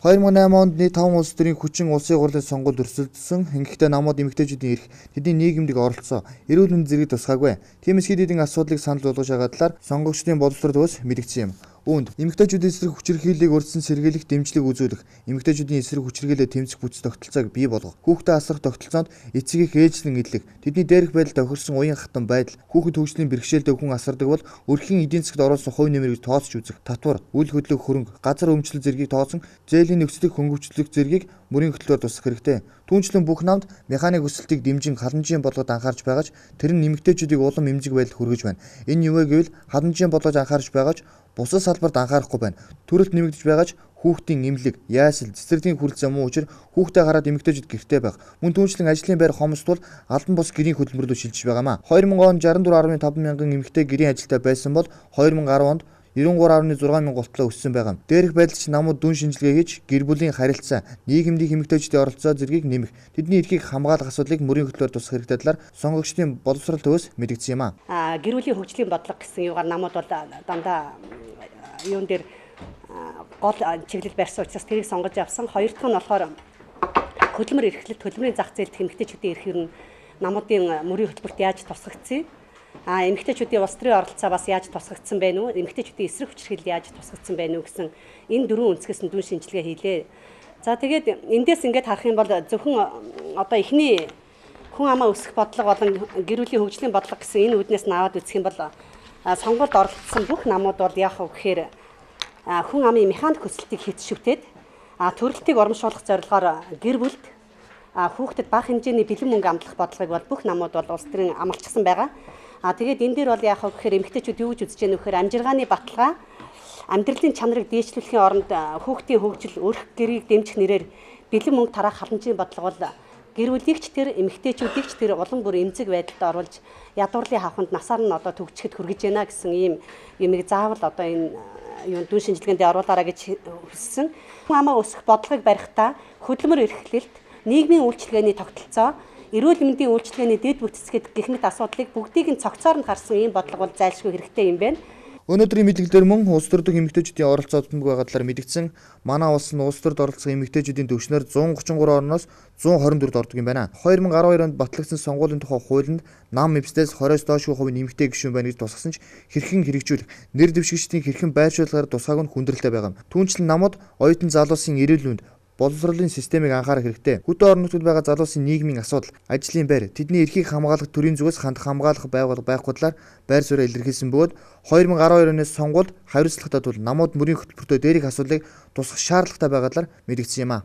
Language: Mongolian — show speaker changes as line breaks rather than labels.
2008 онд нийт 5 улс төрийн хүчин улсын хурлын сонгуульд өрсөлдсөн. Ингэхдээ намууд эмэгтэйчүүдийн эрх, тэдний нийгэмдік оролцоо, эрүүл мэндийн зэрэг тусгаагүй. Тиймээс хэд хэдэн асуудлыг санал болгож байгаа талаар сонгогчдын боловсрол төвөөс мэдгдсэн юм. Үүнд эмэгтэйчүүдийн эсрэг хүчирхийллийг урьдчилан сэргийлэх дэмжлэг үзүүлэх, эмэгтэйчүүдийн эсрэг хүчирхийлэлд тэмцэх бүс тогтолцоог бий болгох, хүүхдээ асрах тогтолцоонд эцгийг ээжлэн эдлэх, тэдний дээрх байдал тохирсон уян хатан байдал, хүүхэд хөгжлийн бэрхшээлтэй хүн асардаг бол өрхийн эдийн засгт оруулсан хувь нэмрийг тооцож үзэх, татвар, үйл хөдлөх хөрөнгө, газар өмчлөл зэргийг тооцсон, зээлийн нөхцөлийг хөнгөвчлөх зэргийг мөрийн хөтөлбөр тусах хэрэгтэй. Түүнчлэн бүх намд механик өсөлтийг дэмжин халамжийн бодлогод анхаарч байгаач тэр нь эмэгтэйчүүдийг улам эмзэг байдалд хүргэж байна. Энэ юу вэ гэвэл халамжийн бодлогод анхаарч байгаач бусад салбарт анхаарахгүй байна. Төрөлт нэмэгдэж байгаач хүүхдийн эмнэлэг, яасэл, цэцэрлэгийн хүрэлцээ муу учир хүүхдээ гараад эмэгтэйчүүд гэртээ байх. Мөн түүнчлэн ажлын байр хомсдвол албан бус гэрийн хөдөлмөрлөд шилжиж байгаамаа. 2000 онд 64.5 мянган эмэгтэй гэрийн ажилтай байсан бол 2010 онд 93.6 мянган голтлоо өссөн байгаа. Дээрх байдал ч намууд дүн шинжилгээ хийж гэр бүлийн харилцаа, нийгэмдийн эмэгтэйчүүдийн оролцоо зэргийг нэмэх, тэдний эрхийг хамгаалах асуудлыг мөрийн хөтөлбөр тусах хэрэгтэй талаар сонгогчдын боловсрол төвөөс мэдгдсэн юм а.
Гэр бүлийн хөгжлийн бодлого гэсэн юугаар намууд бол дандаа юун дээр гол чиглэл барьсан учраас тэрийг сонгож авсан. Хоёр дахь нь болохоор хөдөлмөр эрхлэлт, хөдөлмөрийн зах зээл дэх эмэгтэйчүүдийн эрх нь намуудын мөрийн хөтөлбөрт яаж тусгагдсан? Эмэгтэйчүүдийн улс төрийн оролцоо бас яаж тусгагдсан байна уу? Эмэгтэйчүүдийн эсрэг хүчирхийлэл яаж тусгагдсан байна уу гэсэн энэ дөрвөн үндэслээс нь дүн шинжилгээ хийлээ. За тэгээд эндээс ингээд харах юм бол зөвхөн одоо эхний хүн амаа өсгөх бодлого болон гэр бүлийн хөгжлийн бодлого гэсэн энэ үүднээс нь аваад үзэх юм бол сонгуульд оролцсон бүх намууд бол яах вэ гэхээр хүн амын механик өсөлтийг хэвшивтээд төрөлтийг урамшуулах зорилгоор гэр бүлд хүүхдэд бага хэмжээний бэлэн мөнгө амлах бодлогыг бол бүх намууд бол улс төрийн амлчихсан байгаа. Тэгээд энэ дээр бол яах вэ гэхээр эмэгтэйчүүд юу гэж үзэж байна вэ гэхээр амжиргааны баталгаа амьдралын чанарыг дээшлүүлэхийн оронд хүүхдийн хөгжил, өрх гэрийг дэмжих нэрээр бэлэн мөнгө тараах халамжийн бодлого бол гэр бүлийг ч тэр эмэгтэйчүүдийг ч тэр улам бүр эмзэг байдалд оруулж ядуурлын хавханд насаар нь одоо төгжчихэд хүргэж байна гэсэн ийм юмыг заавал одоо энэ юу дүн шинжилгээнд оруулаарай гэж хүссэн. Хүн амаа өсгөх бодлогыг барихдаа хөдөлмөр эрхлэлт, нийгмийн үйлчилгээний тогтолцоо, эрүүл мэндийн үйлчилгээний дэд бүтцэд гэх мэт асуудлыг бүгдийг нь цогцоор нь харсан ийм бодлого бол зайлшгүй хэрэгтэй юм байна.
Өнөөдрийн мэдлэгдэр мөн улс төрдөг эмэгтэйчүүдийн оролцоо тутамгүй байгаа талаар мэдгдсэн. Манай улс нь улс төрд оролцох эмэгтэйчүүдийн төвшнөр 133 орноос 124-д ордог юм байна. 2012 онд батлагдсан сонгуулийн тухай хуулинд нам эвсдээс 20-с доошгүй хувийн эмэгтэй гишүүн байна гэж тусгасан ч хэрхэн хэрэгжүүлэх, нэр дэвшигчдийн хэрхэн байршуулахаар тусгааг нь хүндрэлтэй байгаа. Түүнчлэн намууд оюутан залуусын эрүүл мэнд боловсролын системийг анхаарах хэрэгтэй. Хөдөө орон нутгад байгаа залуусын нийгмийн асуудал, ажлын байр, тэдний эрхийг хамгаалах төрийн зүгээс хандах хамгаалах байгууллага байхгүй талаар байр суурь илэрхийлсэн бөгөөд 2012 оны сонгуульд хариуцлагатай тул намууд мөрийн хөтөлбөртөө дээрх асуудлыг тусгах шаардлагатай байгаа талаар мэдгдсэн юм а.